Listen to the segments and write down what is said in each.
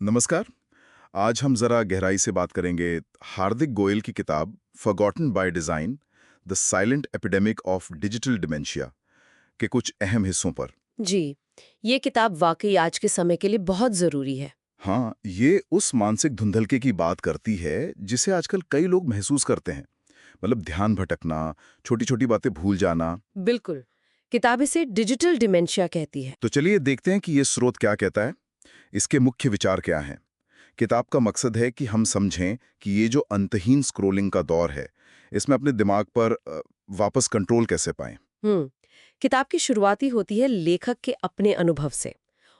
नमस्कार। आज हम जरा गहराई से बात करेंगे हार्दिक गोयल की किताब forgotten by design, the silent epidemic of digital dementia के कुछ अहम हिस्सों पर। जी, ये किताब वाकई आज के समय के लिए बहुत ज़रूरी है। हाँ, ये उस मानसिक धुंधलके की बात करती है जिसे आजकल कई लोग महसूस करते हैं। मतलब ध्यान भटकना, छोटी छोटी बातें भूल जाना। बिल्कुल। किताब इसे डिजिटल डिमेंशिया कहती है। तो चलिए देखते हैं कि ये स्रोत क्या कहता है, इसके मुख्य विचार क्या हैं। किताब का मकसद है कि हम समझें कि ये जो अंतहीन स्क्रोलिंग का दौर है, इसमें अपने दिमाग पर वापस कंट्रोल कैसे पाएं। हुँ। किताब की शुरुआती होती है लेखक के अपने अनुभव से।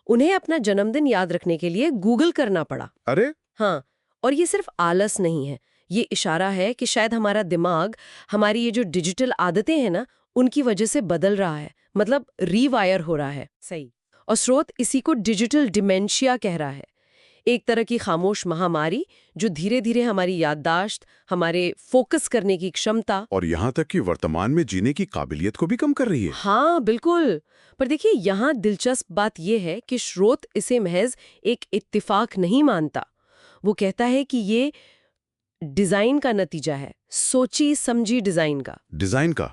उन्हें अपना जन्मदिन याद रखने के लिए गूगल करना पड़ा। अरे, हाँ, और ये सिर्फ आलस नहीं है। ये इशारा है कि शायद हमारा दिमाग, हमारी ये जो डिजिटल आदतें हैं ना, उनकी वजह से बदल रहा है। मतलब रीवायर हो रहा है। सही। और स्रोत इसी को डिजिटल डिमेंशिया कह रहा है। एक तरह की खामोश महामारी जो धीरे धीरे हमारी याददाश्त, हमारे फोकस करने की क्षमता। और यहाँ तक कि वर्तमान में जीने की काबिलियत को भी कम कर रही है। हाँ बिल्कुल। पर देखिए यहाँ दिलचस्प बात यह है कि स्रोत इसे महज एक इत्तिफाक नहीं मानता। वो कहता है कि ये डिजाइन का नतीजा है, सोची समझी डिजाइन का। डिजाइन का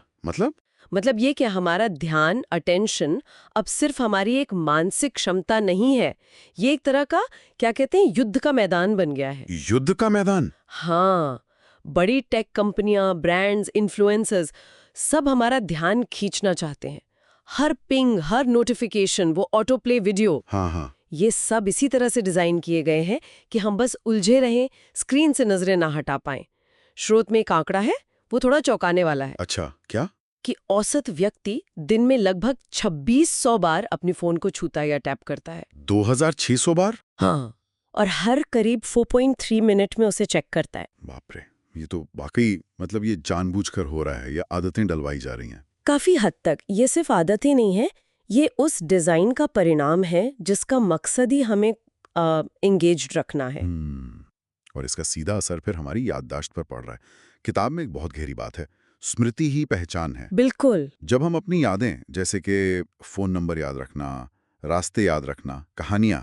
मतलब ये कि हमारा ध्यान, अटेंशन अब सिर्फ हमारी एक मानसिक क्षमता नहीं है। ये एक तरह का, क्या कहते हैं, युद्ध का मैदान बन गया है। युद्ध का मैदान। हाँ, बड़ी टेक कंपनियां, ब्रांड्स, इन्फ्लुएंसर्स सब हमारा ध्यान खींचना चाहते हैं। हर पिंग, हर नोटिफिकेशन, वो ऑटो प्ले वीडियो, हाँ हाँ। ये सब इसी तरह से डिजाइन किए गए हैं कि हम बस उलझे रहें, स्क्रीन से नजरें ना हटा पाएं। स्रोत में एक आंकड़ा है, वो थोड़ा चौंकाने वाला है अच्छा, क्या? कि औसत व्यक्ति दिन में लगभग 2600 बार अपनी फोन को छूता या टैप करता है। 2600 बार? हाँ, और हर करीब 4.3 मिनट में उसे चेक करता है। बाप रे, ये तो वाकई मतलब ये जानबूझकर हो रहा है या आदतें डलवाई जा रही हैं? काफी हद तक ये सिर्फ आदतें नहीं है, ये उस डिजाइन का परिणाम है जिसका मकसद ही हमें एंगेज्ड रखना है। और इसका सीधा असर फिर हमारी याददाश्त पर पड़ रहा है। किताब में एक बहुत गहरी बात है, स्मृति ही पहचान है। बिल्कुल। जब हम अपनी यादें, जैसे कि फोन नंबर याद रखना, रास्ते याद रखना, कहानियां,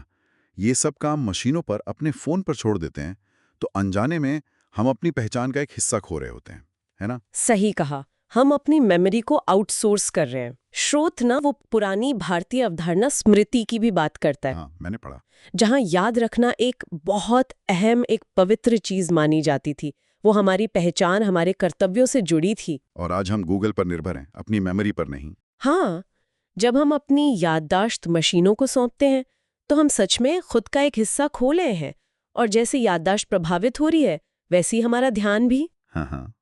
ये सब काम मशीनों पर अपने फोन पर छोड़ देते हैं, तो अनजाने में हम अपनी पहचान का एक हिस्सा खो रहे होते हैं, है ना? सही कहा, हम अपनी मेमोरी को आउटसोर्स कर रहे हैं। स्रोत ना वो पुरानी भारतीय अवधारणा स्मृति की भी बात करता है। हाँ, मैंने पढ़ा। जहां याद रखना एक बहुत अहम, एक पवित्र चीज मानी जाती थी। वो हमारी पहचान, हमारे कर्तव्यों से जुड़ी थी। और आज हम गूगल पर निर्भर हैं, अपनी मेमोरी पर नहीं। हाँ, जब हम अपनी याददाश्त मशीनों को सौंपते हैं तो हम सच में खुद का एक हिस्सा खो रहे हैं। और जैसे याददाश्त प्रभावित हो रही है, वैसे ही हमारा ध्यान भी। हाँ हाँ,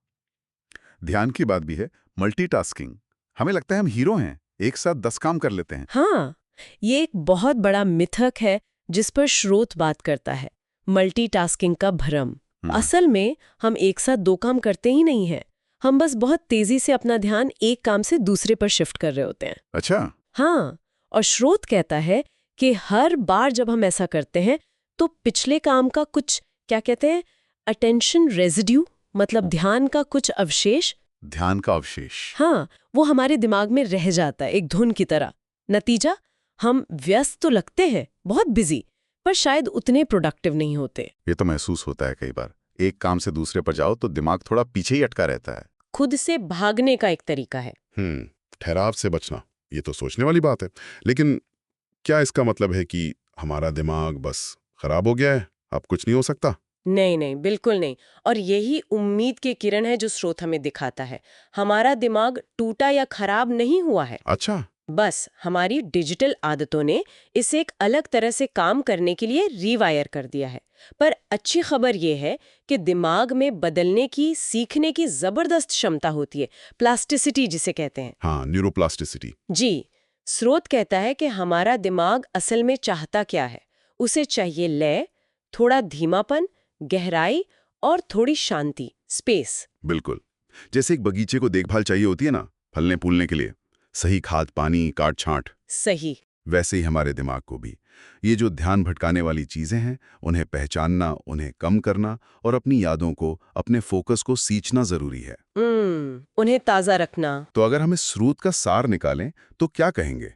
ध्यान की बात भी है। मल्टीटास्किंग, हमें लगता है हम हीरो हैं, एक साथ 10 काम कर लेते हैं। हाँ, ये एक बहुत बड़ा मिथक है जिस पर स्रोत बात करता है, मल्टीटास्किंग का भ्रम। असल में हम एक साथ दो काम करते ही नहीं हैं। हम बस बहुत तेजी से अपना ध्यान एक काम से दूसरे पर शिफ्ट कर रहे होते हैं। अच्छा। हाँ, और स्रोत कहता है कि हर बार जब हम ऐसा करते हैं तो पिछले काम का कुछ, क्या कहते हैं, अटेंशन रेजिड्यू, मतलब ध्यान का कुछ अवशेष। ध्यान का अवशेष। हाँ, वो हमारे दिमाग में रह जाता है एक धुन की तरह। नतीजा, हम व्यस्त तो लगते हैं, बहुत बिजी, पर शायद उतने प्रोडक्टिव नहीं होते। ये तो महसूस होता है कई बार, एक काम से दूसरे पर जाओ तो दिमाग थोड़ा पीछे ही अटका रहता है। खुद से भागने का एक तरीका है। ठहराव से बचना, ये तो सोचने वाली बात है। लेकिन क्या इसका मतलब है कि हमारा दिमाग बस खराब हो गया है, अब कुछ नहीं हो सकता? नहीं नहीं, बिल्कुल नहीं। और यही उम्मीद की किरण है जो स्रोत हमें दिखाता है। हमारा दिमाग टूटा या खराब नहीं हुआ है। अच्छा। बस हमारी डिजिटल आदतों ने इसे एक अलग तरह से काम करने के लिए रीवायर कर दिया है। पर अच्छी खबर यह है कि दिमाग में बदलने की, सीखने की जबरदस्त क्षमता होती है, प्लास्टिसिटी जिसे कहते हैं। हाँ, न्यूरोप्लास्टिसिटी। जी, स्रोत कहता है कि हमारा दिमाग असल में चाहता क्या है। उसे चाहिए लय, थोड़ा धीमापन, गहराई और थोड़ी शांति, स्पेस। बिल्कुल, जैसे एक बगीचे को देखभाल चाहिए होती है ना, फलने फूलने के लिए, सही खाद, पानी, काट छांट। सही। वैसे ही हमारे दिमाग को भी ये जो ध्यान भटकाने वाली चीजें हैं, उन्हें पहचानना, उन्हें कम करना और अपनी यादों को, अपने फोकस को सींचना जरूरी है। उन्हें ताज़ा रखना। तो अगर हम इस स्रोत का सार निकालें तो क्या कहेंगे?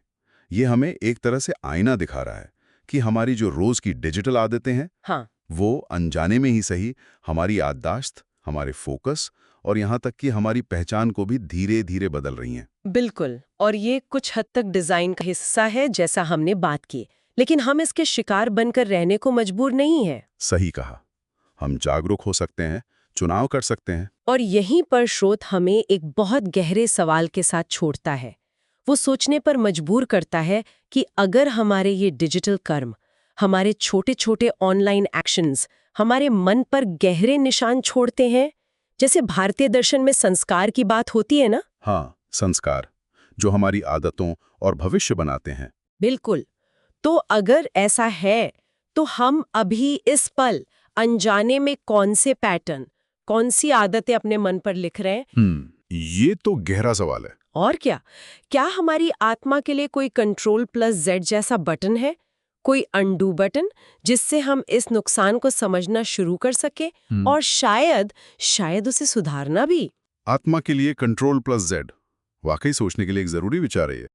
ये हमें एक तरह से आईना दिखा रहा है कि हमारी जो रोज की डिजिटल आदतें हैं हाँ, वो अनजाने में ही सही हमारी याददाश्त, हमारे फोकस और यहाँ तक कि हमारी पहचान को भी धीरे धीरे बदल रही हैं। बिल्कुल। और ये कुछ हद तक डिजाइन का हिस्सा है, जैसा हमने बात की, लेकिन हम इसके शिकार बनकर रहने को मजबूर नहीं है। सही कहा। हम जागरूक हो सकते हैं, चुनाव कर सकते हैं। और यहीं पर स्रोत हमें एक बहुत गहरे सवाल के साथ छोड़ता है। वो सोचने पर मजबूर करता है कि अगर हमारे ये डिजिटल कर्म, हमारे छोटे छोटे ऑनलाइन एक्शंस हमारे मन पर गहरे निशान छोड़ते हैं, जैसे भारतीय दर्शन में संस्कार की बात होती है ना। हाँ, संस्कार जो हमारी आदतों और भविष्य बनाते हैं। बिल्कुल। तो अगर ऐसा है, तो हम अभी इस पल अनजाने में कौन से पैटर्न, कौन सी आदतें अपने मन पर लिख रहे हैं? ये तो गहरा सवाल है। और क्या हमारी आत्मा के लिए कोई Ctrl+Z जैसा बटन है, कोई अनडू बटन, जिससे हम इस नुकसान को समझना शुरू कर सके और शायद उसे सुधारना भी? आत्मा के लिए Ctrl+Z वाकई सोचने के लिए एक जरूरी विचार है ये।